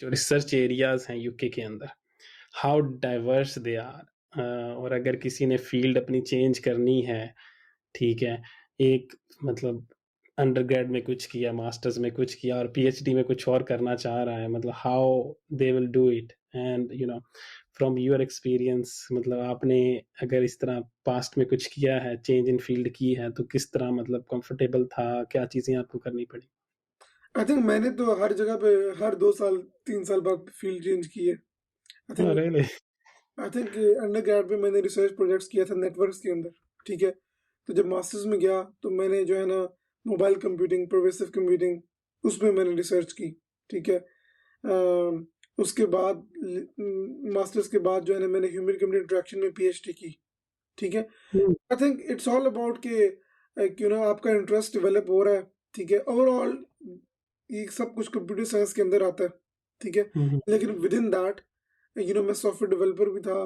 जो research areas हैं UK के अंदर, हाउ डाइवर्स दे आर। और अगर किसी ने फ़ील्ड अपनी चेंज करनी है, ठीक है, एक मतलब अंडरग्रेड में कुछ किया, मास्टर्स में कुछ किया और पीएचडी में कुछ और करना चाह रहा है, मतलब how they will do it. And from your experience, मतलब आपने अगर इस तरह पास्ट में कुछ किया है, चेंज इन फील्ड की है, तो किस तरह मतलब कंफर्टेबल था, क्या चीज़ें आपको करनी पड़ी? आई थिंक मैंने तो हर जगह पे हर 2 साल 3 साल बाद फील्ड चेंज की है। I oh think really? I think undergrad में मैंने रिसर्च प्रोजेक्ट्स किया था नेटवर्क्स के अंदर। ठीक है, तो जब मास्टर्स में गया तो मैंने जो है ना मोबाइल कंप्यूटिंग, परवेसिव कंप्यूटिंग, उसमें मैंने रिसर्च की। ठीक है, अम, उसके बाद मास्टर्स के बाद जो है ना मैंने ह्यूमन कंप्यूटर इंटरेक्शन में पीएचडी की। ठीक है, hmm, I think it's all about कि आपका इंटरेस्ट डेवलप हो रहा है। ठीक है, ओवरऑल ये सब कुछ कंप्यूटर साइंस के अंदर आता है। ठीक है, हुँ, हुँ, लेकिन विद इन दैट मैं सॉफ्टवेयर डेवलपर भी था।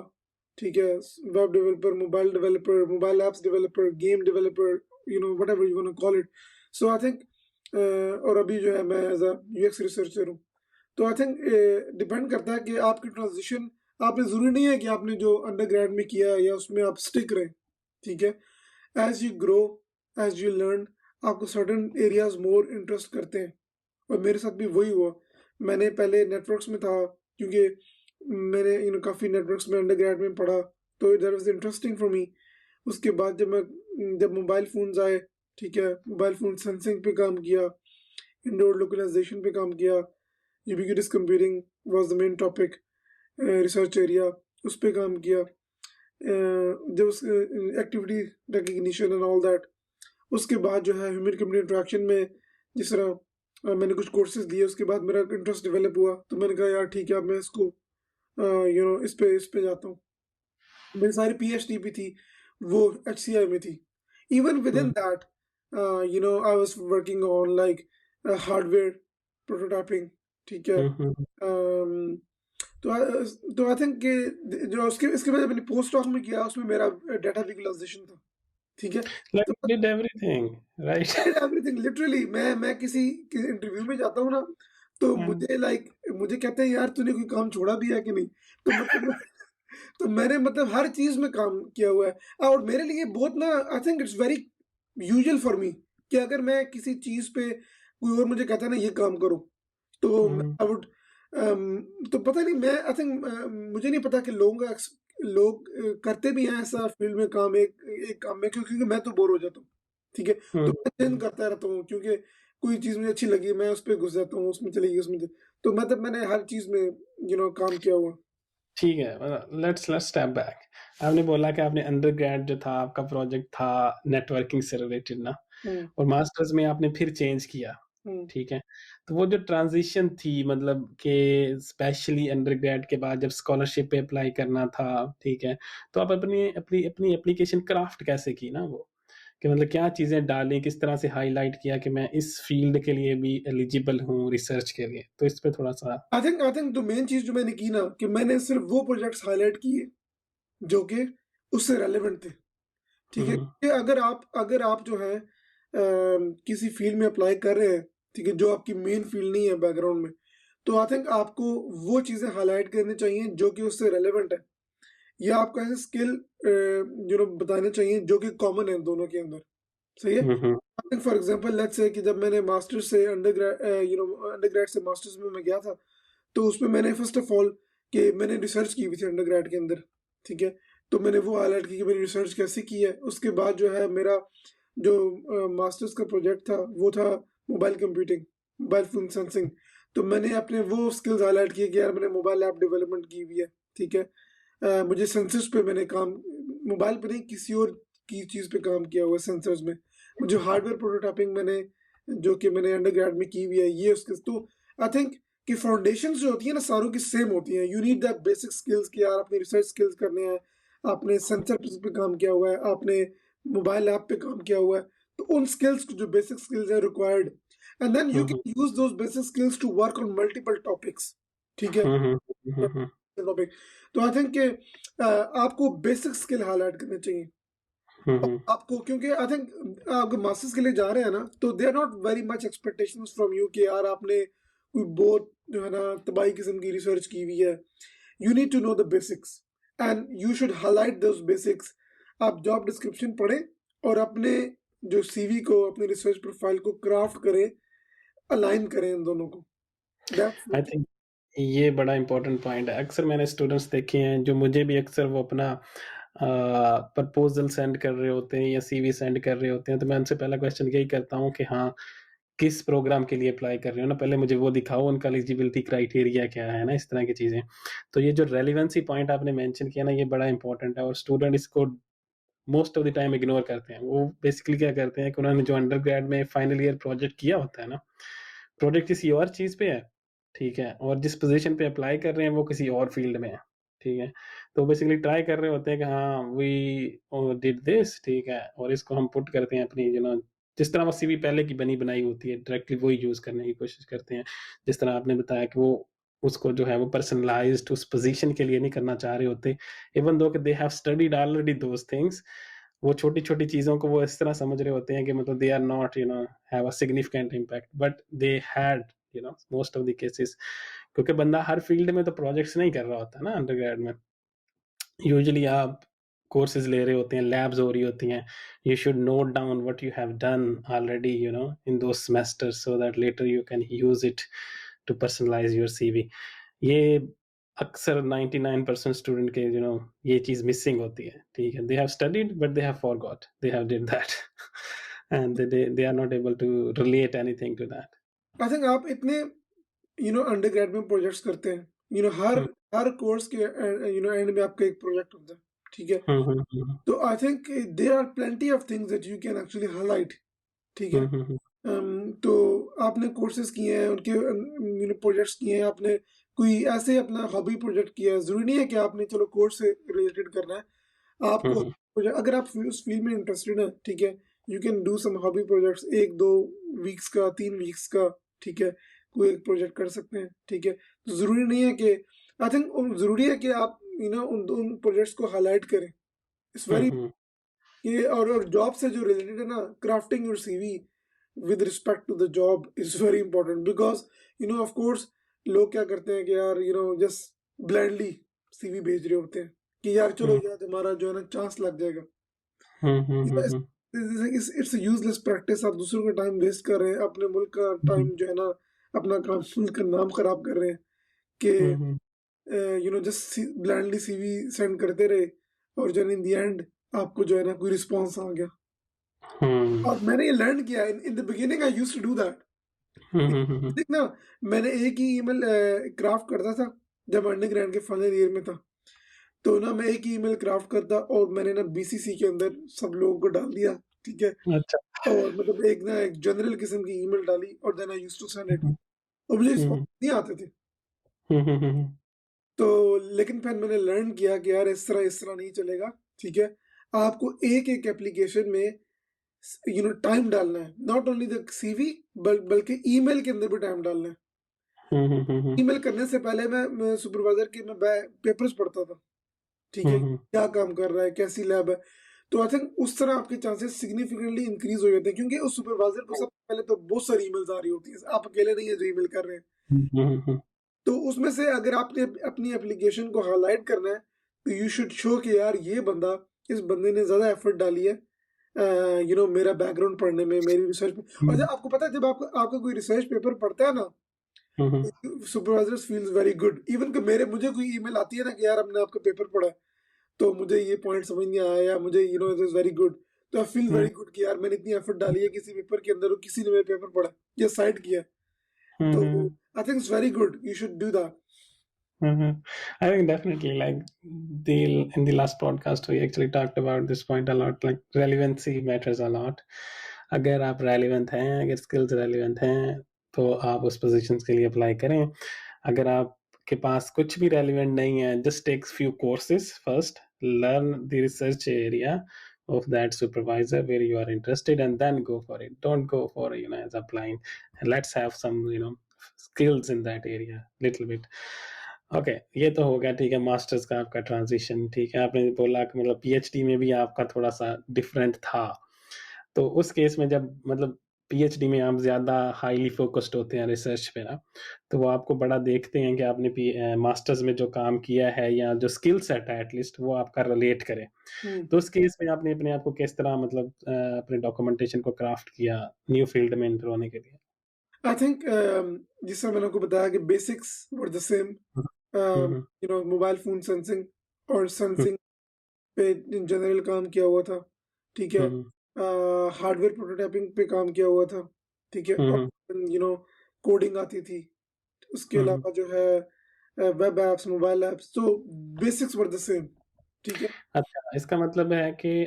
ठीक है, web developer, mobile apps developer, game developer, whatever you want to call it. So I think और अभी जो है मैं एज अ यूएक्स रिसर्चर हूँ। तो आई थिंक डिपेंड करता है कि आपकी ट्रांजिशन, आपने जरूरी नहीं है कि आपने जो अंडर ग्रेड में किया है या उसमें आप स्टिक रहें। ठीक है, as you grow, as you learn, आपको सर्टन एरियाज मोर इंटरेस्ट करते हैं। और मेरे साथ भी वही हुआ। मैंने पहले नेटवर्क्स में था, क्योंकि मैंने काफ़ी नेटवर्क्स में अंडरग्रेड में पढ़ा, तो that was interesting for me. उसके बाद जब मोबाइल फ़ोन्स आए, ठीक है, मोबाइल फ़ोन सेंसिंग पे काम किया, इंडोर लोकलाइजेशन पे काम किया, ubiquitous computing was the main topic, research area, उस पे काम किया। जब उस activity recognition and all that, उसके बाद जो है ह्यूमन कंप्यूटर इंटरेक्शन में जिस तरह मैंने कुछ कोर्सेज लिए, उसके बाद मेरा इंटरेस्ट डेवलप हुआ, तो मैंने कहा यार ठीक है, अब मैं इसको इस पे जाता हूँ। मेरी सारी पीएचडी भी थी वो एचसीआई में थी। Even with in hmm, that I was working on like hardware prototyping. ठीक है, हुँ, हुँ, हुँ। um, तो आई थिंक जो उसके इसके बाद मैंने पोस्ट डॉक में किया, उसमें मेरा डाटा विजुअलाइजेशन था। ठीक है, लाइक तो you did everything, right? I did everything literally. मैं किसी इंटरव्यू में जाता हूँ ना, तो हाँ, मुझे कहते हैं यार तूने कोई काम छोड़ा भी है कि नहीं? तो मतलब तो मैंने मतलब हर चीज में काम किया हुआ है। और मेरे लिए बहुत ना, आई think it's very usual for me कि अगर मैं किसी चीज पे कोई और मुझे कहता है ना ये काम करो, तो हुँ, आई वुड, तो पता नहीं, मैं आई थिंक मुझे नहीं पता कि लोग करते भी हैं ऐसा फील्ड में काम, एक एक काम में, क्योंकि मैं तो बोर हो जाता हूँ। ठीक है, हुँ, तो मैं चेंज हुँ। करता रहता हूँ, क्योंकि कोई चीज़ मुझे अच्छी लगी, मैं उस पे घुस जाता हूँ, उसमें चली गई, तो मतलब मैंने हर चीज़ में काम किया हुआ। ठीक है, लेट्स लेट्स स्टेप बैक। आपने बोला कि आपने अंडरग्रेड जो था आपका प्रोजेक्ट था नेटवर्किंग से रिलेटेड ना, हुँ, और मास्टर्स में आपने फिर चेंज किया, हुँ। ठीक है? तो वो जो ट्रांज़िशन थी मतलब कि स्पेशली अंडरग्रेड के बाद जब स्कॉलरशिप पे अप्लाई करना था, ठीक है? तो आप अपनी अपनी अपनी एप्लीकेशन क्राफ्ट कैसे की ना वो? कि मतलब क्या चीज़ें डाली, किस तरह से हाइलाइट किया कि मैं इस फ़ील्ड के लिए भी एलिजिबल हूँ रिसर्च के लिए? तो इस पे थोड़ा-सा। आई थिंक जो मेन चीज़ जो मैंने की ना, कि मैंने सिर्फ़ वो प्रोजेक्ट्स हाइलाइट किए जो कि उससे रेलेवेंट थे। ठीक हुँ, है? हुँ, कि अगर आप जो है किसी फ़ील्ड में अप्लाई कर रहे हैं, ठीक है, जो आपकी मेन फ़ील्ड नहीं है बैकग्राउंड में, तो आई थिंक आपको वो चीज़ें हाइलाइट करनी चाहिए जो कि उससे रेलेवेंट है। या आपको ऐसे स्किल बताने चाहिए जो कि कॉमन है दोनों के अंदर। सही है? हुँ, hmm, I think for example let's say कि जब मैंने मास्टर्स से अंडरग्रेड से मास्टर्स में मैं गया था, तो उसमें मैंने फर्स्ट ऑफ ऑल कि मैंने रिसर्च की हुई थी अंडरग्रेड के अंदर। ठीक है? तो मैंने वो हाइलाइट की कि मैंने रिसर्च कैसे की है। उसके बाद जो है मेरा जो मास्टर्स का प्रोजेक्ट था, वो था mobile computing, mobile phone sensing. तो मैंने अपने वो स्किल्स हाइलाइट किए कि यार मैंने मोबाइल ऐप डेवलपमेंट की हुई है। ठीक है? मुझे सेंसर्स पे मैंने काम, मोबाइल पे नहीं किसी और की चीज़ पे काम किया हुआ है सेंसर्स में। मुझे हार्डवेयर प्रोटोटाइपिंग जो कि मैंने अंडरग्रेड में की हुई है, ये उसके तो आई थिंक कि फाउंडेशंस जो होती है ना सारों की सेम होती हैं। You need that basic skills कि यार आपने रिसर्च स्किल्स करने हैं, आपने सेंसर पे काम किया हुआ है, आपने मोबाइल ऐप पे काम किया हुआ है, तो उन स्किल्स जो बेसिक स्किल्स है required, and then you hmm, hmm, can use those basic skills to work on multiple topics. ठीक है, हुँ, हुँ, हुँ, हुँ, टॉपिक। तो आई थिंक आपको बेसिक स्किल हाईलाइट करने चाहिए। हुँ, हुँ, आपको, क्योंकि आई थिंक आप मास्टर्स के लिए जा रहे हैं ना, तो they are not very much expectations from you कि यार आपने कोई बहुत जो है ना तबाही किस्म की रिसर्च की हुई है, you need to know the basics and you should highlight those basics. आप जॉब डिस्क्रिप्शन पढ़ें और अपने जो सीवी को, अपने रिसर्च प्रोफाइल को क्राफ्ट करें, अलाइन करें इन दोनों को। आई दैट्स थिंक ये बड़ा इम्पोर्टेंट पॉइंट है। अक्सर मैंने स्टूडेंट्स देखे हैं जो मुझे भी अक्सर वो अपना प्रपोज़ल सेंड कर रहे होते हैं या सीवी सेंड कर रहे होते हैं, तो मैं उनसे पहला क्वेश्चन यही करता हूँ कि हाँ, किस प्रोग्राम के लिए अप्लाई कर रहे हो ना? पहले मुझे वो दिखाओ, उनका एलिजिबिलिटी क्राइटेरिया क्या है ना? इस तरह की चीज़ें। तो ये जो रेलेवेंसी पॉइंट आपने मेंशन किया ना, ये बड़ा इम्पोर्टेंट है और स्टूडेंट इसको most of the time ignore करते हैं। वो बेसिकली क्या करते हैं कि उन्होंने जो अंडरग्रेड में फाइनल ईयर प्रोजेक्ट किया होता है ना, प्रोजेक्ट किसी और चीज़ पे है, ठीक है? और जिस पोज़ीशन पे अप्लाई कर रहे हैं वो किसी और फ़ील्ड में है, ठीक है? तो बेसिकली ट्राई कर रहे होते हैं कि हाँ, वी डिड दिस, ठीक है? और इसको हम पुट करते हैं अपनी जिस तरह वो सीवी पहले की बनी बनाई होती है, डायरेक्टली वही यूज़ करने की कोशिश करते हैं। जिस तरह आपने बताया कि वो उसको जो है वो पर्सनलाइज़्ड उस पोज़ीशन के लिए नहीं करना चाह रहे होते। इवन दो कि दे have studied already those things, वो छोटी-छोटी चीज़ों को वो इस तरह समझ रहे होते हैं कि मतलब they are not have a significant impact, but they had most of the cases, क्योंकि बंदा हर फील्ड में तो प्रोजेक्ट्स नहीं कर रहा होता ना अंडरग्रेड में। यूजुअली आप कोर्सेज ले रहे होते हैं, लैब्स हो रही होती हैं, you should note down what you have done already in those semesters so that later you can use it to personalise your CV. ये अक्सर 99% स्टूडेंट के ये चीज मिसिंग होती है, ठीक है? They have studied but they have forgot they have did that and they are not able to relate anything to that. I think आप इतने अंडरग्रेड में प्रोजेक्ट्स करते हैं, हर हम्म हर कोर्स के एंड में आपका एक प्रोजेक्ट होता है, ठीक है? हम्म हम्म हम्म तो I think there are plenty of things that you can actually highlight, ठीक है? हम्म तो आपने कोर्सेज किए हैं, उनके प्रोजेक्ट्स किए हैं, आपने कोई ऐसे अपना हॉबी प्रोजेक्ट किया है, ज़रूरी नहीं है कि आपने चलो कोर्स से रिलेटेड करना है आपको। हम्म अगर आप उस फील्ड में इंटरेस्टेड हैं, ठीक है, you can do some hobby projects, 1-2 weeks का, 3 वीक्स का, ठीक है, कोई एक प्रोजेक्ट कर सकते हैं, ठीक है? तो ज़रूरी नहीं है कि, आई थिंक ज़रूरी है कि आप उन प्रोजेक्ट्स को हाईलाइट करें। इट्स वेरी, हम्म ये और जॉब से जो रिलेटेड है ना, crafting your CV with respect to the job is very important, because of course लोग क्या करते हैं कि यार जस्ट ब्लाइंडली सीवी भेज रहे होते हैं कि यार चलो हम्म यार हमारा जो है ना चांस लग जाएगा। Hmm it's useless practice. आप दूसरों का टाइम वेस्ट कर रहे हैं, अपने मुल्क का टाइम जो है ना, अपना काम, मुल्क का नाम खराब कर रहे हैं हम्म कि जस्ट ब्लाइंडली सीवी सेंड करते रहे और जो इन द एंड आपको जो है ना कोई रिस्पॉन्स आ गया। हम्म और मैंने ये लर्न किया, in the beginning I used to do that. Hmm देख ना, मैंने एक ही ईमेल क्राफ्ट करता था जब अंडरग्रेड के फाइनल ईयर में था। तो ना मैं एक ही ईमेल क्राफ्ट करता और मैंने ना बीसीसी के अंदर सब लोगों को डाल दिया, ठीक है? अच्छा। और मतलब एक जनरल किस्म की ईमेल डाली और then I used to send it, hmm और मुझे रिस्पॉन्स हम्म नहीं आते थे। हम्म तो लेकिन फिर मैंने लर्न किया कि यार इस तरह नहीं चलेगा, ठीक है? आपको एक एक एप्लीकेशन में टाइम डालना है, नॉट ओनली द सीवी बल्कि ईमेल के अंदर भी टाइम डालना है। हम्म ईमेल करने से पहले मैं सुपरवाइजर के मैं पेपर्स पढ़ता था, ठीक है, क्या काम कर रहा है, कैसी लैब है। तो आई थिंक उस तरह आपके चांसेस सिग्निफिकेंटली इंक्रीज हो जाते हैं, क्योंकि उस सुपरवाइजर को सबसे पहले तो बहुत सारी ईमेल्स आ रही होती है, आप अकेले नहीं है जो ईमेल कर रहे हैं। हम्म तो उसमें से अगर आपने अपनी एप्लीकेशन को हाईलाइट करना है, तो यू शुड शो कि यार ये बंदा, इस बंदे ने ज्यादा एफर्ट डाली है मेरा बैकग्राउंड पढ़ने में, मेरी रिसर्च में। और जब आपको पता है, जब आपका आपका कोई रिसर्च पेपर पढ़ता है ना, supervisors feels very good. Even कि मेरे मुझे कोई ईमेल आती है ना कि यार हमने आपका पेपर पढ़ा है, तो मुझे ये पॉइंट समझ नहीं आया, या मुझे इट इज वेरी गुड, तो आई फील वेरी गुड कि यार मैंने इतनी एफर्ट डाली है किसी पेपर के अंदर और किसी ने मेरा पेपर पढ़ा या साइड किया है। तो I think it's very good, you should do that. I think definitely, like in the last podcast, we actually talked about this point a lot. Like relevancy matters a lot. अगर आप relevant हैं, अगर skills relevant हैं, तो आप उस positions के लिए apply करें। अगर आपके पास कुछ भी relevant नहीं है, just take few courses first, learn the research area of that supervisor where you are interested, and then go for it. Don't go for as a blind. Let's have some skills in that area little bit. Okay, ये तो हो गया, ठीक है, masters का आपका transition, ठीक है, आपने बोला कि मतलब पीएचडी में भी आपका थोड़ा सा डिफरेंट था। तो उस केस में जब मतलब पीएचडी में आप ज़्यादा हाइली फ़ोकस्ड होते हैं रिसर्च पे ना, तो वो आपको बड़ा देखते हैं कि आपने मास्टर्स में जो काम किया है या जो स्किल सेट है एटलीस्ट वो आपका रिलेट करे। हम्म। तो उस केस में आपने अपने आप को किस तरह मतलब अपने डॉक्यूमेंटेशन को क्राफ्ट किया न्यू फील्ड में एंटर होने के लिए? आई थिंक जिससे मैंने आपको बताया कि basics were the same, hmm, hmm, hmm, mobile phone sensing और हुँ, सेंसिंग पे इन जनरल काम किया हुआ था, ठीक है। हुँ, हार्डवेयर प्रोटोटाइपिंग पे काम किया हुआ था, ठीक है। हुँ, और हुँ, कोडिंग आती थी। उसके हुँ, हुँ। अलावा जो है वेब एप्स, मोबाइल एप्स, तो बेसिक्स वर द सेम, ठीक है। अच्छा, इसका मतलब है कि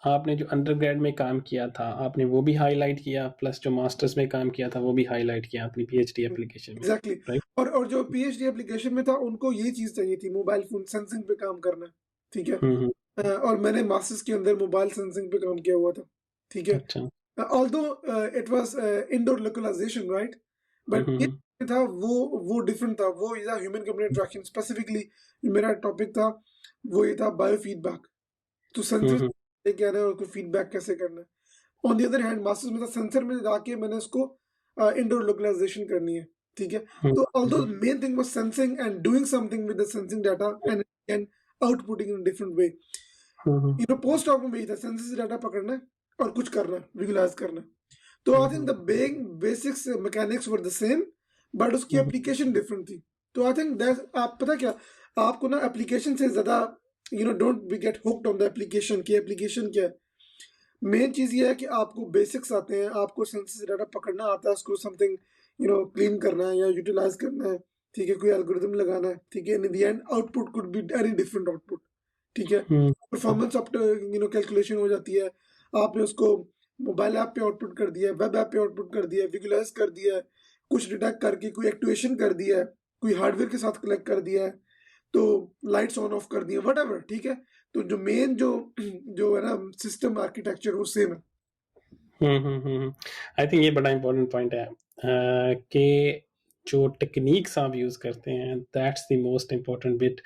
आपने जो अंडरग्रेड में काम किया था, आपने वो भी हाइलाइट किया प्लस जो मास्टर्स में काम किया था, वो भी हाइलाइट किया अपनी पीएचडी एप्लीकेशन में, एग्जैक्टली। राइट? और जो पीएचडी एप्लीकेशन में था उनको ये चीज चाहिए थी, मोबाइल फोन सेंसिंग पे काम करना, ठीक है। हुँ, हुँ। और मैंने मास्टर्स के अंदर मोबाइल सेंसिंग पे काम किया हुआ था, ठीक है। अच्छा। Although it was indoor localization, right, hmm, but hmm, ये हुँ। था वो डिफरेंट था। वो ये था ह्यूमन कंप्यूटर इंटरेक्शन, स्पेसिफिकली मेरा टॉपिक था, वो ये था बायो फीडबैक। तो हुँ, सेंसर हुँ। क्या है और फीडबैक कैसे करना है। On the other hand masters में था सेंसर में जाके मैंने उसको इंडोर लोकलाइजेशन करनी है, ठीक है। हुँ, तो although hmm, main thing was sensing and doing something with the sensing data and outputting in different way. Hmm, hmm, post of में यही था, सेंसर से डाटा पकड़ना है और कुछ करना है, विजुलाइज करना है। तो hmm, I think hmm, the basics mechanics were the same, but उसकी हुँ, एप्लीकेशन डिफरेंट थी। तो आई थिंक दैट, आप पता क्या, आपको ना एप्लीकेशन से ज्यादा don't be gate hooked on the application की एप्लीकेशन क्या है। मेन चीज ये है कि आपको बेसिक्स आते हैं, आपको सेंसर से डाटा पकड़ना आता है, उसको समथिंग क्लीन करना है या यूटिलाइज करना है, ठीक है, कोई एल्गोरिदम लगाना है, ठीक है। In the end output could be any different output, ठीक है। हुँ, परफॉर्मेंस अप कैलकुलेशन हो जाती है। आपने उसको मोबाइल ऐप पे आउटपुट कर दिया है, वेब ऐप पे आउटपुट कर दिया है, विजुलाइज कर दिया है, कुछ डिटेक्ट करके कोई एक्चुएशन कर दिया है, कोई हार्डवेयर के साथ कनेक्ट कर दिया है, तो लाइट्स ऑन ऑफ कर दिया, वट, ठीक है। तो जो मेन जो जो है ना सिस्टम आर्किटेक्चर वो सेम है। हुँ, hmm, hmm, hmm. I think ये बड़ा इम्पोर्टेंट पॉइंट है कि जो टेक्नीक्स आप यूज़ करते हैं that's the most important bit.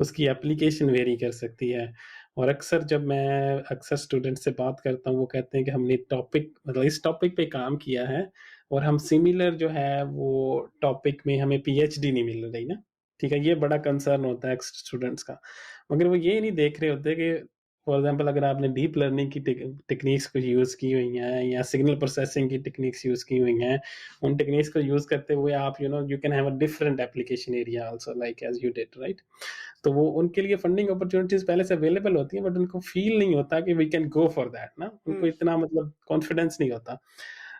उसकी एप्लीकेशन वेरी कर सकती है और अक्सर स्टूडेंट से बात करता हूँ, वो कहते हैं कि हमने टॉपिक मतलब इस टॉपिक पे काम किया है और हम सिमिलर जो है वो टॉपिक में हमें पीएचडी नहीं मिल रही ना, ठीक है? ये बड़ा कंसर्न होता है स्टूडेंट्स का। मगर वो ये नहीं देख रहे होते कि फॉर एग्जांपल अगर आपने डीप लर्निंग की टेक्निक्स को यूज़ की हुई हैं या सिग्नल प्रोसेसिंग की टेक्निक्स यूज़ की हुई हैं, उन टेक्निक्स को यूज़ करते हुए आप you can have a different application area also like as you did, right? तो वो उनके लिए फंडिंग अपॉर्चुनिटीज़ पहले से अवेलेबल होती हैं बट उनको फ़ील नहीं होता कि we can go for that ना, उनको हम्म। इतना मतलब कॉन्फिडेंस नहीं होता।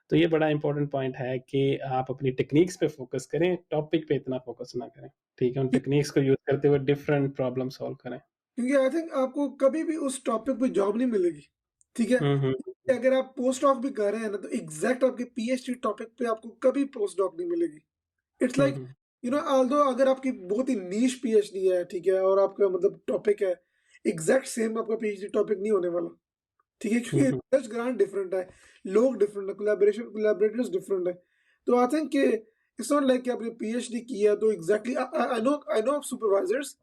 तो ये बड़ा इम्पोर्टेंट पॉइंट है कि आप अपनी टेक्निक्स पे फ़ोकस करें, टॉपिक पे इतना फ़ोकस ना करें, ठीक है? उन टेक्निक्स को यूज़ करते हुए डिफरेंट प्रॉब्लम सॉल्व करें। क्योंकि आई थिंक आपको कभी भी उस टॉपिक पे जॉब नहीं मिलेगी, ठीक है। हुँ, हुँ, हुँ, अगर आप पोस्ट डॉक भी कर रहे हैं ना, तो एग्जैक्ट आपके पीएचडी टॉपिक पे आपको कभी पोस्ट डॉक नहीं मिलेगी। It's hmm, like hmm, although अगर आपकी बहुत ही नीश पीएचडी है, ठीक है, और आपका मतलब टॉपिक है, एग्जैक्ट सेम आपका पीएचडी टॉपिक नहीं होने वाला, ठीक है, हुँ, क्योंकि हुँ, रिसर्च ग्रांट डिफरेंट है, लोग डिफरेंट है, कोलैबोरेटर्स डिफरेंट है। तो आई थिंक कि इट्स नॉट लाइक कि आपने पीएचडी किया तो exactly, I know of supervisors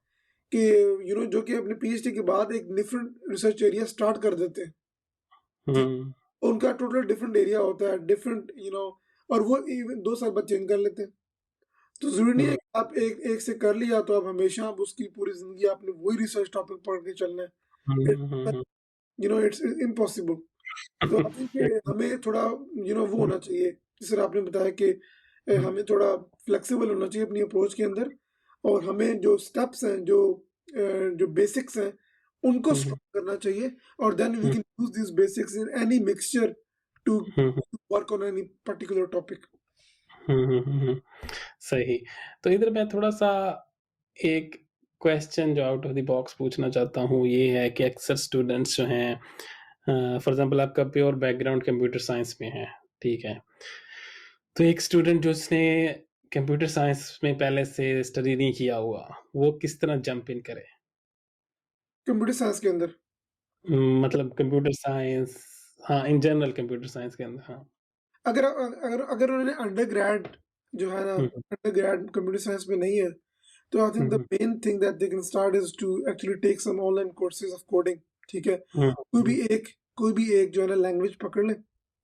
कि जो कि अपने पीएचडी के बाद एक डिफरेंट रिसर्च एरिया स्टार्ट कर देते हैं, ठीक। हुँ, उनका टोटल डिफरेंट एरिया होता है, डिफरेंट और वो इवन 2 साल बाद चेंज कर लेते हैं। तो जरूरी नहीं है हुँ, कि आप एक एक से कर लिया तो आप हमेशा आप उसकी पूरी जिंदगी आपने वही रिसर्च टॉपिक पढ़ के चलना है। हुँ, हुँ, इट्स इम्पॉसिबल। तो आई थिंक हमें थोड़ा वो होना चाहिए, जिस तरह आपने बताया कि हमें थोड़ा फ्लेक्सिबल होना चाहिए अपनी अप्रोच के अंदर, और हमें जो स्टेप्स हैं, जो बेसिक्स हैं, उनको हुँ, स्ट्रॉन्ग करना चाहिए, और then we hmm, can use this basics in any mixture to hmm, work on any particular topic. Hmm, hmm, hmm, hmm, सही। तो इधर मैं थोड़ा-सा एक क्वेश्चन जो आउट ऑफ द बॉक्स पूछना चाहता हूँ, ये है कि अक्सर स्टूडेंट्स जो हैं फॉर एग्ज़ाम्पल आपका प्योर बैकग्राउंड कंप्यूटर साइंस में है, ठीक है? तो एक स्टूडेंट जिसने कंप्यूटर साइंस में पहले से स्टडी नहीं किया हुआ, वो किस तरह जंप इन करे? कंप्यूटर साइंस के अंदर मतलब कंप्यूटर साइंस हाँ, इन जनरल कंप्यूटर साइंस के अंदर, हाँ। अगर अगर अगर उन्होंने अंडर जो है ना, हुँ, हुँ, अंडर कंप्यूटर साइंस में नहीं है, तो I think the hmm, main thing that they can start is to actually take some online courses of coding, ठीक है। हुँ, हुँ, कोई भी एक जो है ना लैंग्वेज पकड़ लें,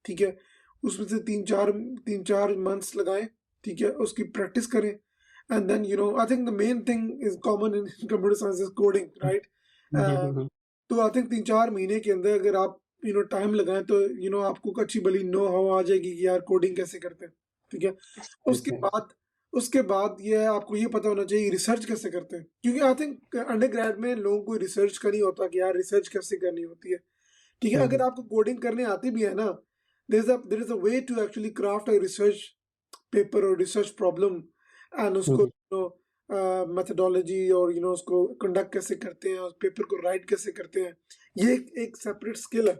ठीक है, उसमें से 3-4 मंथ्स लगाएं, ठीक है, उसकी प्रैक्टिस करें, and then I think the main thing is common in computer science is coding, right? Hmm, hmm, hmm, hmm. तो आई थिंक 3-4 महीने के अंदर अगर आप टाइम लगाएं तो आपको अच्छी भली नो हाउ आ जाएगी कि यार कोडिंग कैसे करते हैं, ठीक है। उसके एग्ज़ैक्ट बाद उसके बाद ये आपको ये पता होना चाहिए रिसर्च कैसे करते हैं, क्योंकि आई थिंक अंडर ग्रेड में लोगों को रिसर्च का नहीं होता कि यार रिसर्च कैसे करनी होती है, ठीक है। हुँ, अगर हुँ, आपको कोडिंग करने आती भी है ना, there is a way to actually craft a research paper और रिसर्च प्रॉब्लम, एंड हुँ, उसको हुँ, मेथोडोलॉजी और उसको कंडक्ट कैसे करते हैं, उस पेपर को राइट कैसे करते हैं, ये एक सेपरेट स्किल है,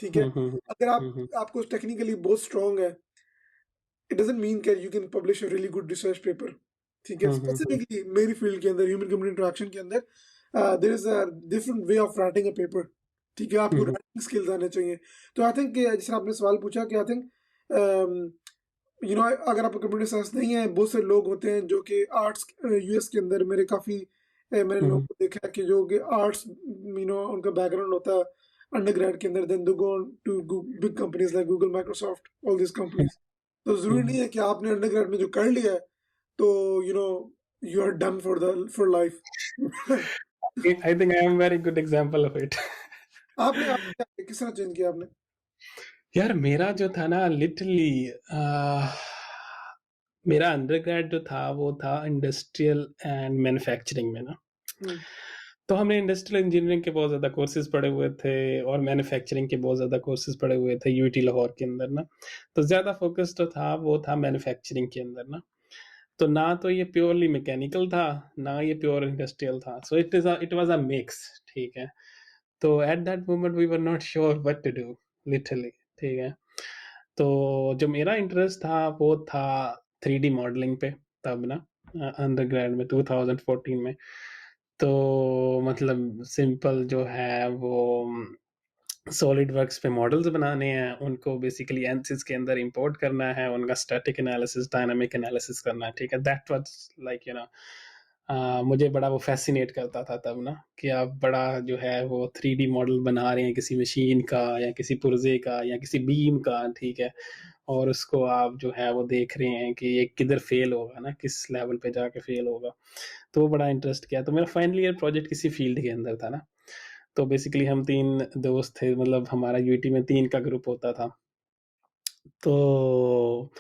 ठीक है। हुँ, हुँ, हुँ, अगर हुँ, आप हुँ, आपको टेक्निकली बहुत स्ट्रांग है, it doesn't mean that you can publish a really good research paper, ठीक है। हुँ, हुँ, हुँ, स्पेसिफिकली मेरी फील्ड के अंदर ह्यूमन कंप्यूटर इंटरेक्शन के अंदर there is a different way of writing a paper, ठीक है। हुँ, आपको हुँ, राइटिंग स्किल्स आने चाहिए। तो आई थिंक जैसे आपने सवाल पूछा कि आई थिंक अगर आपको कंप्यूटर साइंस नहीं है, बहुत से लोग होते हैं जो कि आर्ट्स, यूएस के अंदर मेरे काफ़ी मैंने हुँ, लोगों हुँ, को देखा है कि जो कि आर्ट्स उनका बैकग्राउंड होता है अंडर ग्रेड के अंदर, then they go to big companies like Google, Microsoft, all this companies. तो हुँ, ज़रूरी हुँ। नहीं है कि आपने अंडर ग्रेड में जो कर लिया है तो you are done for life. I think I am very good example of it. आपने आपने क्या किस तरह चेंज किया आपने? यार मेरा जो था ना लिटरली मेरा अंडरग्रेड जो था वो था इंडस्ट्रियल एंड मैन्युफैक्चरिंग में ना। हम्म। तो हमने इंडस्ट्रियल इंजीनियरिंग के बहुत ज़्यादा कोर्सेज पढ़े हुए थे और मैन्युफैक्चरिंग के बहुत ज़्यादा कोर्सेज पढ़े हुए थे यूटी लाहौर के अंदर ना। तो ज़्यादा फोकस जो था वो था मैन्युफैक्चरिंग के अंदर ना। तो ना तो ये प्योरली मैकेनिकल था, ना ये प्योर इंडस्ट्रियल था। So it was a mix, ठीक है। तो at that moment we were not sure what to do, literally, ठीक है। तो जो मेरा इंटरेस्ट था वो था 3D मॉडलिंग पे तब ना, अंडरग्रेड में 2014 में। तो मतलब सिंपल जो है वो सॉलिड वर्क्स पे मॉडल्स बनाने हैं, उनको बेसिकली एनसिस के अंदर इंपोर्ट करना है, उनका स्टैटिक एनालिसिस डायनामिक एनालिसिस करना है, ठीक है। दैट वाज लाइक मुझे बड़ा वो फैसिनेट करता था तब ना कि आप बड़ा जो है वो 3D मॉडल बना रहे हैं किसी मशीन का या किसी पुर्जे का या किसी बीम का, ठीक है। और उसको आप जो है वो देख रहे हैं कि ये किधर फेल होगा ना, किस लेवल पे जाके फेल होगा। तो वो बड़ा इंटरेस्ट किया। तो मेरा फाइनल ईयर प्रोजेक्ट किसी फील्ड के अंदर था ना। तो बेसिकली हम 3 दोस्त थे, मतलब हमारा यूटी में 3 का ग्रुप होता था। तो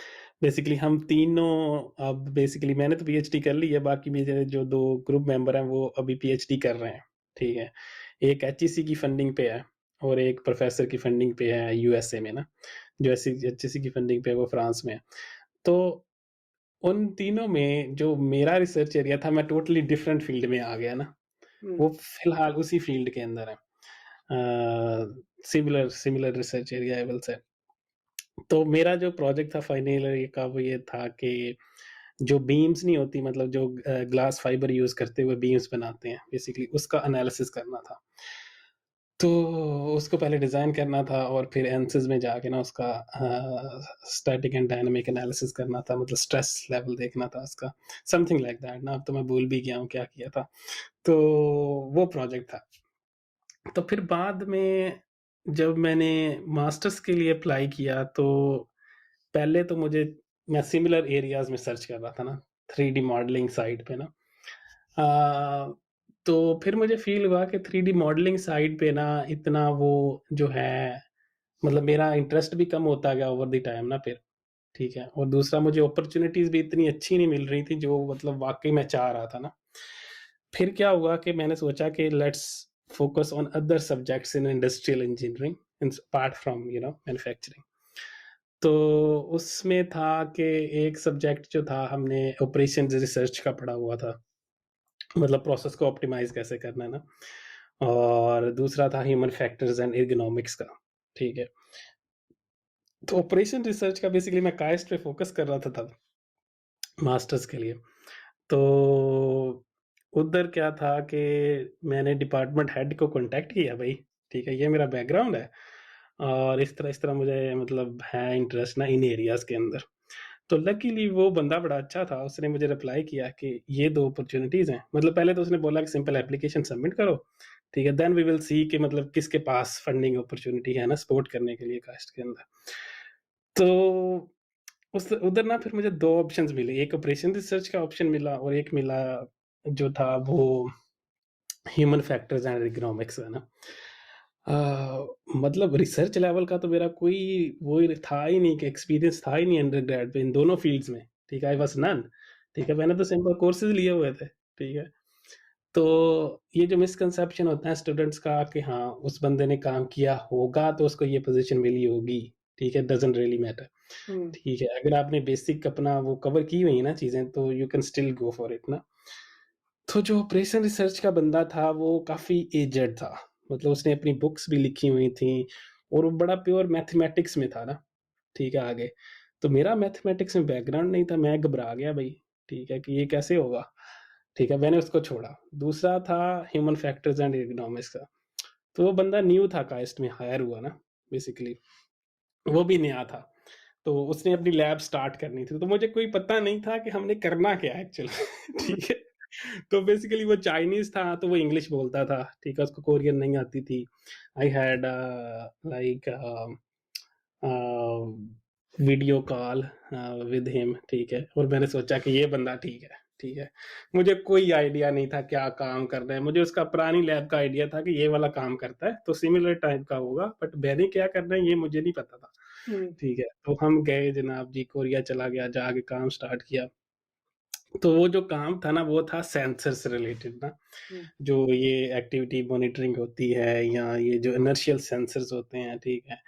बेसिकली हम तीनों, अब बेसिकली मैंने तो पीएचडी कर ली है, बाकी मेरे जो 2 ग्रुप मेंबर हैं वो अभी पीएचडी कर रहे हैं, ठीक है। एक एचईसी की फंडिंग पे है और एक प्रोफेसर की फंडिंग पे है यूएसए में ना। जो एचईसी की फंडिंग पे है वो फ्रांस में है। तो उन तीनों में जो मेरा रिसर्च एरिया था, मैं टोटली डिफरेंट फील्ड में आ गया ना। हम्म। वो फिलहाल उसी फील्ड के अंदर है। Similar similar research area I will say. तो मेरा जो प्रोजेक्ट था फाइनल ईयर का वो ये था कि जो बीम्स नहीं होती, मतलब जो ग्लास फाइबर यूज करते हुए बीम्स बनाते हैं, बेसिकली उसका एनालिसिस करना था। तो उसको पहले डिज़ाइन करना था और फिर एनसिस में जाके ना उसका स्टैटिक एंड डायनामिक एनालिसिस करना था, मतलब स्ट्रेस लेवल देखना था उसका, समथिंग लाइक दैट ना। अब तो मैं भूल भी गया हूँ क्या किया था। तो वो प्रोजेक्ट था। तो फिर बाद में जब मैंने मास्टर्स के लिए अप्लाई किया तो पहले तो मुझे, मैं सिमिलर एरियाज में सर्च कर रहा था ना, 3D मॉडलिंग साइड पे ना। आ, तो फिर मुझे फील हुआ कि 3D मॉडलिंग साइड पे ना इतना वो जो है, मतलब मेरा इंटरेस्ट भी कम होता गया ओवर द टाइम ना फिर, ठीक है। और दूसरा मुझे अपॉर्चुनिटीज भी इतनी अच्छी नहीं मिल रही थी जो मतलब वाकई मैं चाह रहा था ना। फिर क्या हुआ कि मैंने सोचा कि let's focus on other subjects in industrial engineering apart from manufacturing. तो उसमें था कि एक सब्जेक्ट जो था हमने ऑपरेशन रिसर्च का पढ़ा हुआ था, मतलब प्रोसेस को ऑप्टिमाइज कैसे करना है ना। और दूसरा था ह्यूमन फैक्टर्स एंड एर्गोनॉमिक्स का, ठीक है। तो ऑपरेशन रिसर्च का बेसिकली मैं काइस्ट पे फोकस कर रहा था तब मास्टर्स के लिए। तो उधर क्या था कि मैंने डिपार्टमेंट हेड को कांटेक्ट किया, भाई ठीक है ये मेरा बैकग्राउंड है और इस तरह मुझे मतलब है इंटरेस्ट ना इन एरियाज के अंदर। तो लकीली वो बंदा बड़ा अच्छा था, उसने मुझे रिप्लाई किया कि ये 2 अपॉर्च्युनिटीज़ हैं। मतलब पहले तो उसने बोला कि सिंपल एप्लीकेशन सबमिट करो, ठीक है, देन वी विल सी कि मतलब किसके पास फंडिंग अपॉर्च्युनिटी है ना सपोर्ट करने के लिए कास्ट के अंदर। तो उस उधर ना फिर मुझे 2 ऑप्शंस मिले, एक ऑपरेशन रिसर्च का ऑप्शन मिला और एक मिला जो था वो ह्यूमन फैक्टर्स एंड इकोनॉमिक्स है ना। मतलब रिसर्च लेवल का तो मेरा कोई वो था ही नहीं, कि एक्सपीरियंस था ही नहीं अंडरग्रेड पे इन दोनों फील्ड्स में, ठीक है, आई वाज़ नन, ठीक है, मैंने तो सिंपल कोर्सेज़ लिए हुए थे, ठीक है। तो ये जो मिसकंसेप्शन होता है स्टूडेंट्स का कि हाँ, उस बंदे ने काम किया होगा तो उसको ये पोज़ीशन मिली होगी, ठीक है, डज़न्ट रियली मैटर, हुँ, ठीक है। अगर आपने बेसिक अपना वो कवर की हुई है ना चीज़ें, तो you can still go for it ना। तो जो ऑपरेशन रिसर्च का बंदा था वो काफ़ी एज्ड था। मतलब उसने अपनी बुक्स भी लिखी हुई थी और वो बड़ा प्योर मैथमेटिक्स में था ना, ठीक है, आगे। तो मेरा मैथमेटिक्स में बैकग्राउंड नहीं था, मैं घबरा गया भई, ठीक है, कि ये कैसे होगा? ठीक है, मैंने उसको छोड़ा। दूसरा था ह्यूमन फैक्टर्स एंड इकोनॉमिक्स का। तो वो बंदा न्यू था, काइस्ट में हायर हुआ ना बेसिकली, वो भी नया था। तो उसने अपनी लैब स्टार्ट करनी थी, तो मुझे कोई पता नहीं था कि हमने करना क्या है एक्चुअल में हुँ, ठीक है। तो बेसिकली वो चाइनीज़ था, तो वो इंग्लिश बोलता था, ठीक है, उसको कोरियन नहीं आती थी। I had like video call with him, ठीक है, और मैंने सोचा कि ये बंदा ठीक है, ठीक है। मुझे कोई आइडिया नहीं था क्या काम करना है, मुझे उसका पुरानी लैब का आइडिया था कि ये वाला काम करता है, तो सिमिलर टाइप का होगा, बट मैंने क्या करना है ये मुझे नहीं पता था। हुँ, ठीक है, तो हम गए जनाब जी, कोरिया चला गया, जाके काम स्टार्ट किया। तो वो जो काम था ना, वो था सेंसर से रिलेटेड ना, हुँ, जो ये एक्टिविटी मॉनिटरिंग होती है या ये जो इनर्शियल सेंसर्स होते हैं, ठीक है,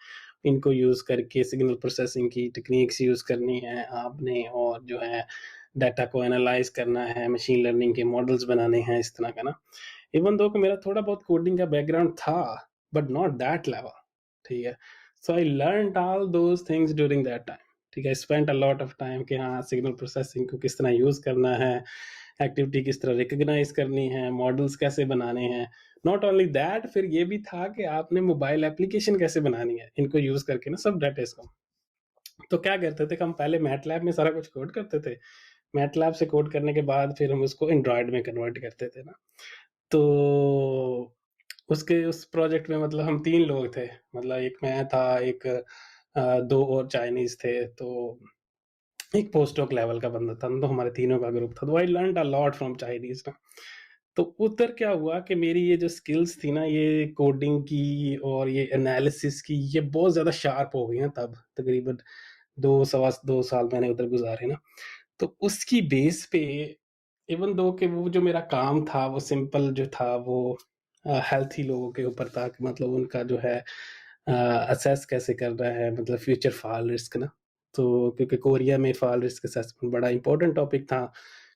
इनको यूज़ करके सिग्नल प्रोसेसिंग की टेक्निक्स यूज़ करनी है आपने, और जो है डाटा को एनालाइज़ करना है, मशीन लर्निंग के मॉडल्स बनाने हैं, इस तरह का ना। इवन दो कि मेरा थोड़ा बहुत कोडिंग का बैकग्राउंड था, बट नॉट दैट लेवल, ठीक है। So I learned all those things during that time, ठीक है। Spent a lot of time कि हाँ, सिग्नल प्रोसेसिंग को किस तरह यूज़ करना है, एक्टिविटी किस तरह रिकॉग्नाइज़ करनी है, मॉडल्स कैसे बनाने हैं। नॉट ओनली दैट, फिर ये भी था कि आपने मोबाइल एप्लीकेशन कैसे बनानी है, इनको यूज़ करके ना सब डाटा इसको। तो क्या करते थे कि हम पहले मैटलैब में सारा कुछ कोड करते थे। मैटलैब से कोड करने के बाद फिर हम उसको एंड्रॉयड में कन्वर्ट करते थे ना। तो उसके उस प्रोजेक्ट में मतलब हम 3 लोग थे। मतलब एक मैं था, एक 2 और चाइनीज़ थे, तो एक पोस्टडॉक लेवल का बंदा था, तो हमारे तीनों का ग्रुप था। तो I learned a lot from Chinese ना। तो उधर क्या हुआ कि मेरी ये जो स्किल्स थी ना, ये कोडिंग की और ये एनालिसिस की, ये बहुत ज़्यादा शार्प हो गई हैं तब। तकरीबन 2 सवा 2 साल मैंने उधर गुज़ारे ना। तो उसकी बेस पे इवन दो कि वो जो मेरा काम था वो सिंपल जो था वो हेल्थी लोगों के ऊपर था, कि मतलब उनका जो है असेस कैसे करना है, मतलब फ्यूचर फॉल रिस्क ना। तो क्योंकि कोरिया में फॉल रिस्क असेसमेंट बड़ा इंपॉर्टेंट टॉपिक था,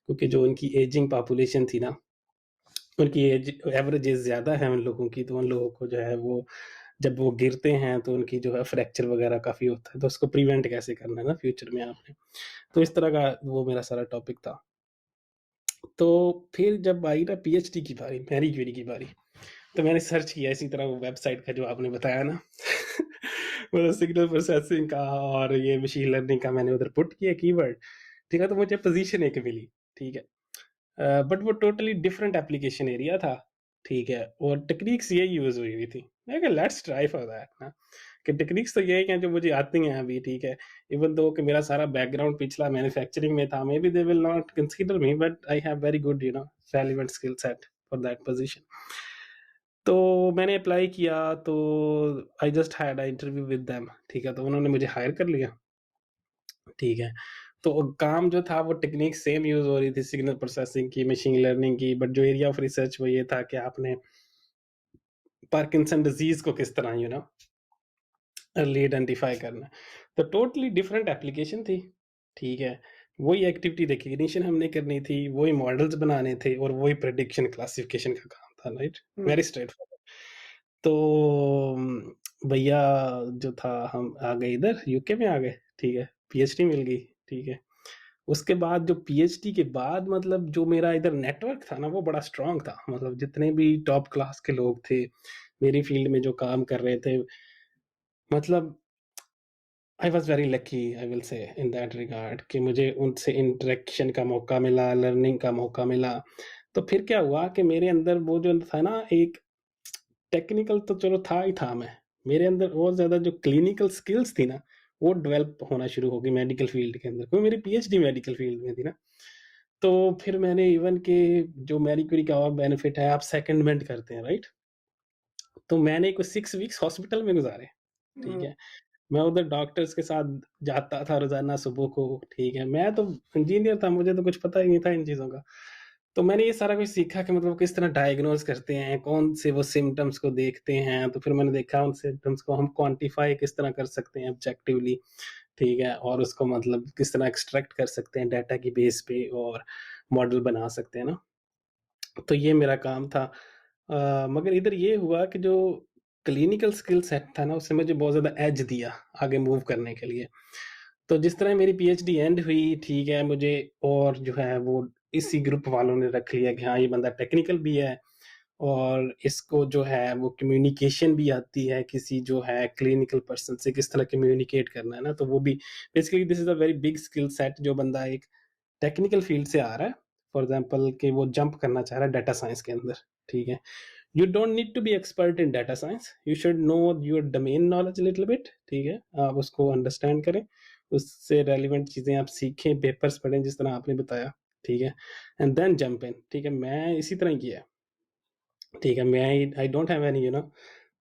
क्योंकि जो उनकी एजिंग पॉपुलेशन थी ना, उनकी एज एवरेज एज ज़्यादा है उन लोगों की, तो उन लोगों को जो है वो जब वो गिरते हैं तो उनकी जो है फ्रैक्चर वगैरह काफ़ी होता है, तो उसको प्रिवेंट कैसे करना है ना फ्यूचर में आपने। तो इस तरह का वो मेरा सारा टॉपिक था। तो फिर जब आई ना पीएचडी की बारी, मैरी क्यूरी की बारी, तो मैंने सर्च किया इसी तरह वो वेबसाइट का जो आपने बताया ना मतलब सिग्नल प्रोसेसिंग का और ये मशीन लर्निंग का मैंने उधर पुट किया कीवर्ड, ठीक है, तो मुझे पोजीशन एक मिली, ठीक है। बट वो टोटली डिफरेंट एप्लीकेशन एरिया था, ठीक है, और टेक्निक्स यही यूज़ हुई हुई थी। मैं कहा लेट्स ट्राई फॉर दैट ना, कि टेक्निक्स तो यही हैं जो मुझे आती हैं अभी, ठीक है। इवन दो कि मेरा सारा बैकग्राउंड पिछला मैन्युफैक्चरिंग में था, may be they will not consider me, but I have very good relevant skill set for that position. तो मैंने अप्लाई किया, तो I just had a interview with them, ठीक है, तो उन्होंने मुझे हायर कर लिया, ठीक है। तो काम जो था वो टेक्निक सेम यूज़ हो रही थी, सिग्नल प्रोसेसिंग की, मशीन लर्निंग की, बट जो एरिया ऑफ रिसर्च वो ये था कि आपने पार्किंसन डिज़ीज़ को किस तरह अर्ली आइडेंटिफ़ाई करना है। तो टोटली डिफरेंट एप्लीकेशन थी, ठीक है। वही एक्टिविटी रिकग्निशन हमने करनी थी, वही मॉडल्स बनाने थे और वही प्रेडिक्शन क्लासिफिकेशन का काम था, राइट? हुँ, वेरी स्ट्रेट फॉरवर्ड। तो भैया जो था, हम आ गए इधर यूके में आ गए, ठीक है, पीएचडी मिल गई, ठीक है। उसके बाद जो पीएचडी के बाद मतलब जो मेरा इधर नेटवर्क था ना वो बड़ा स्ट्रॉन्ग था, मतलब जितने भी टॉप क्लास के लोग थे मेरी फील्ड में जो काम कर रहे थे, मतलब I was very lucky, I will say in that regard, कि मुझे उनसे इंटरेक्शन का मौका मिला, लर्निंग का मौका मिला। तो फिर क्या हुआ कि मेरे अंदर वो जो था ना, एक टेक्निकल तो चलो था ही था मैं, मेरे अंदर और ज़्यादा जो क्लिनिकल स्किल्स थी ना, वो डेवलप होना शुरू हो गई मेडिकल फील्ड के अंदर, क्योंकि मेरी पीएचडी मेडिकल फील्ड में थी ना। तो फिर मैंने इवन के जो मैरी क्यूरी का और बेनिफिट है, आप सेकंडमेंट करते हैं, राइट? तो मैंने कुछ 6 वीक्स हॉस्पिटल में गुज़ारे, ठीक हम्म, है? मैं उधर डॉक्टर्स के साथ जाता था रोज़ाना सुबह को, ठीक है? मैं तो इंजीनियर था, मुझे तो कुछ पता ही नहीं था इन चीज़ों का। तो मैंने ये सारा कुछ सीखा कि मतलब किस तरह डायग्नोज़ करते हैं, कौन से वो सिम्पटम्स को देखते हैं, तो फिर मैंने देखा उन सिम्पटम्स को हम क्वांटिफ़ाई किस तरह कर सकते हैं ऑब्जेक्टिवली, ठीक है? और उसको मतलब किस तरह एक्सट्रैक्ट कर सकते हैं डाटा की बेस पे और मॉडल बना सकते हैं ना। तो ये मेरा काम था। मगर इधर ये हुआ कि जो क्लिनिकल स्किल सेट था ना, उसने मुझे बहुत ज़्यादा एज दिया आगे मूव करने के लिए। तो जिस तरह मेरी पीएचडी एंड हुई, ठीक है, मुझे और जो है वो इसी ग्रुप वालों ने रख लिया कि हाँ, ये बंदा टेक्निकल भी है और इसको जो है वो कम्युनिकेशन भी आती है, किसी जो है क्लिनिकल पर्सन से किस तरह कम्युनिकेट करना है ना, तो वो भी basically this is a very big skill set जो बंदा एक टेक्निकल फील्ड से आ रहा है, फॉर एग्जांपल कि वो जंप करना चाह रहा है डाटा साइंस के अंदर, ठीक है। You don't need to be expert in data science, you should know your domain knowledge little bit, ठीक है। आप उसको अंडरस्टैंड करें, उससे रेलिवेंट चीज़ें आप सीखें, पेपर्स पढ़ें जिस तरह आपने बताया, ठीक है, एंड देन जंप इन, ठीक है। मैं इसी तरह किया है, ठीक है। मैं I don't have any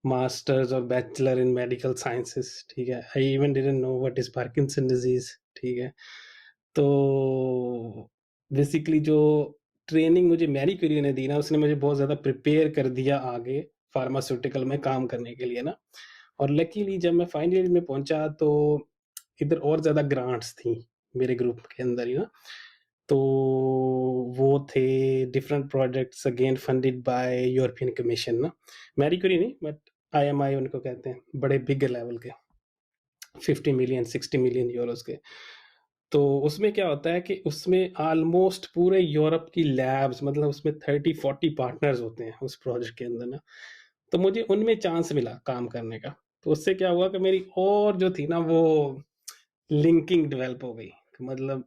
masters और बैचलर इन मेडिकल साइंसेस, ठीक है। I even didn't know what is Parkinson disease, ठीक है। तो बेसिकली जो ट्रेनिंग मुझे मैरी क्यूरी ने दी ना, उसने मुझे बहुत ज़्यादा प्रिपेयर कर दिया आगे फार्मास्यूटिकल में काम करने के लिए ना। और लकीली जब मैं फाइनल ईयर में पहुंचा तो इधर और ज़्यादा ग्रांट्स थी मेरे ग्रुप के अंदर ही ना। तो वो थे different projects again funded by European commission ना। मैरी क्यूरी नहीं, बट आईएमआई उनको कहते हैं, बड़े बिग लेवल के, 50 मिलियन 60 मिलियन यूरोस के। तो उसमें क्या होता है कि उसमें ऑलमोस्ट पूरे यूरोप की लैब्स, मतलब उसमें 30-40 पार्टनर्स होते हैं उस प्रोजेक्ट के अंदर ना। तो मुझे उनमें चांस मिला काम करने का। तो उससे क्या हुआ कि मेरी और जो थी ना वो लिंकिंग डेवलप हो गई। मतलब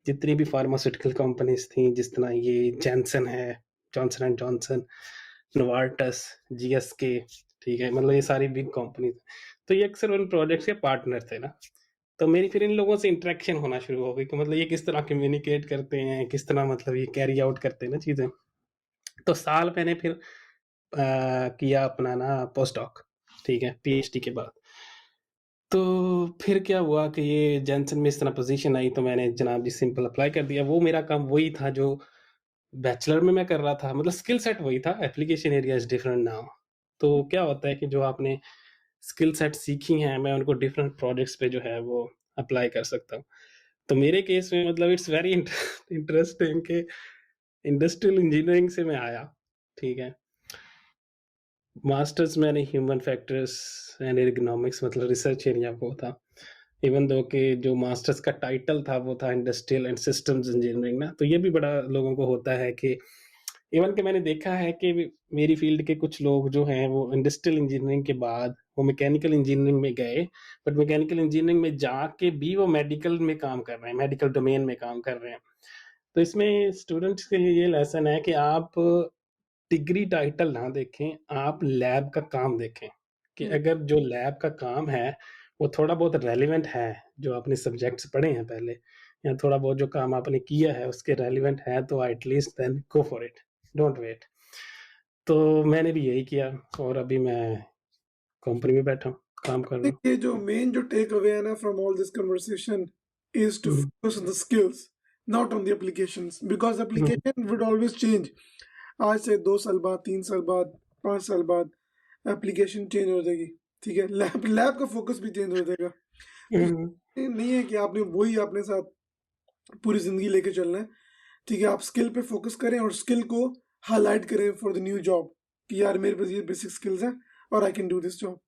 जितनी भी फार्मास्यूटिकल कंपनीज थी, जिस तरह ये जैनसन है, जॉनसन एंड जॉनसन, नोवार्टस, जीएसके, ठीक है, मतलब ये सारी बिग कंपनीज, तो ये अक्सर उन प्रोजेक्ट्स के पार्टनर थे ना। तो मेरी फिर इन लोगों से इंटरेक्शन होना शुरू हो गई कि मतलब ये किस तरह कम्युनिकेट करते हैं, किस तरह मतलब ये कैरी आउट करते हैं ना चीज़ें। तो साल मैंने फिर किया अपना ना पोस्ट डॉक, ठीक है, पीएचडी के बाद। तो फिर क्या हुआ कि ये जॉनसन में इस तरह पोजीशन आई, तो मैंने जनाब जी सिंपल अप्लाई कर दिया। वो मेरा काम वही था जो बैचलर में मैं कर रहा था, मतलब स्किल सेट वही था, application area is different now. तो क्या होता है कि जो आपने स्किल सेट सीखी हैं, मैं उनको डिफरेंट प्रोजेक्ट्स पे जो है वो अप्लाई कर सकता हूँ। तो मेरे केस में मतलब इट्स वेरी इंटरेस्टिंग कि इंडस्ट्रियल इंजीनियरिंग से मैं आया, ठीक है। मास्टर्स मैंने ह्यूमन फैक्टर्स एंड एर्गोनॉमिक्स, मतलब रिसर्च एरिया वो था। इवन दो कि जो मास्टर्स का टाइटल था वो था इंडस्ट्रियल एंड सिस्टम्स इंजीनियरिंग ना। तो ये भी बड़ा लोगों को होता है कि इवन कि मैंने देखा है कि मेरी फील्ड के कुछ लोग जो हैं वो इंडस्ट्रियल इंजीनियरिंग के बाद वो मैकेनिकल इंजीनियरिंग में गए, बट मैकेनिकल इंजीनियरिंग में जाके भी वो मेडिकल में काम कर रहे हैं, मेडिकल डोमेन में काम कर रहे हैं। तो इसमें स्टूडेंट्स के लिए ये लेसन है कि आप डिग्री टाइटल ना देखें, आप लैब का काम देखें, कि हम्म, अगर जो लैब का काम है वो थोड़ा बहुत रेलिवेंट है, जो आपने सब्जेक्ट्स पढ़े हैं पहले, या थोड़ा बहुत जो काम आपने किया है उसके रेलिवेंट है, तो at least then go for it, don't wait. तो मैंने भी यही किया और अभी मैं कंपनी में बैठा हूँ, काम कर रहा हूँ। देखिए जो मेन जो टेक अवे है ना from all this conversation is to hmm, focus on the skills, not on the applications, because hmm, application would always change. आज से 2 साल बाद, 3 साल बाद, 5 साल बाद एप्लीकेशन चेंज हो जाएगी। ठीक है, लैब लैब का फोकस भी चेंज हो जाएगा। तो हम्म, ये नहीं है कि आपने वही अपने साथ पूरी जिंदगी लेके चलना है। ठीक है, आप स्किल पे फोकस करें और स्किल को हाईलाइट करें फॉर द न्यू जॉब कि यार मेरे पास ये बेसिक स्किल्स हैं और I can do this job.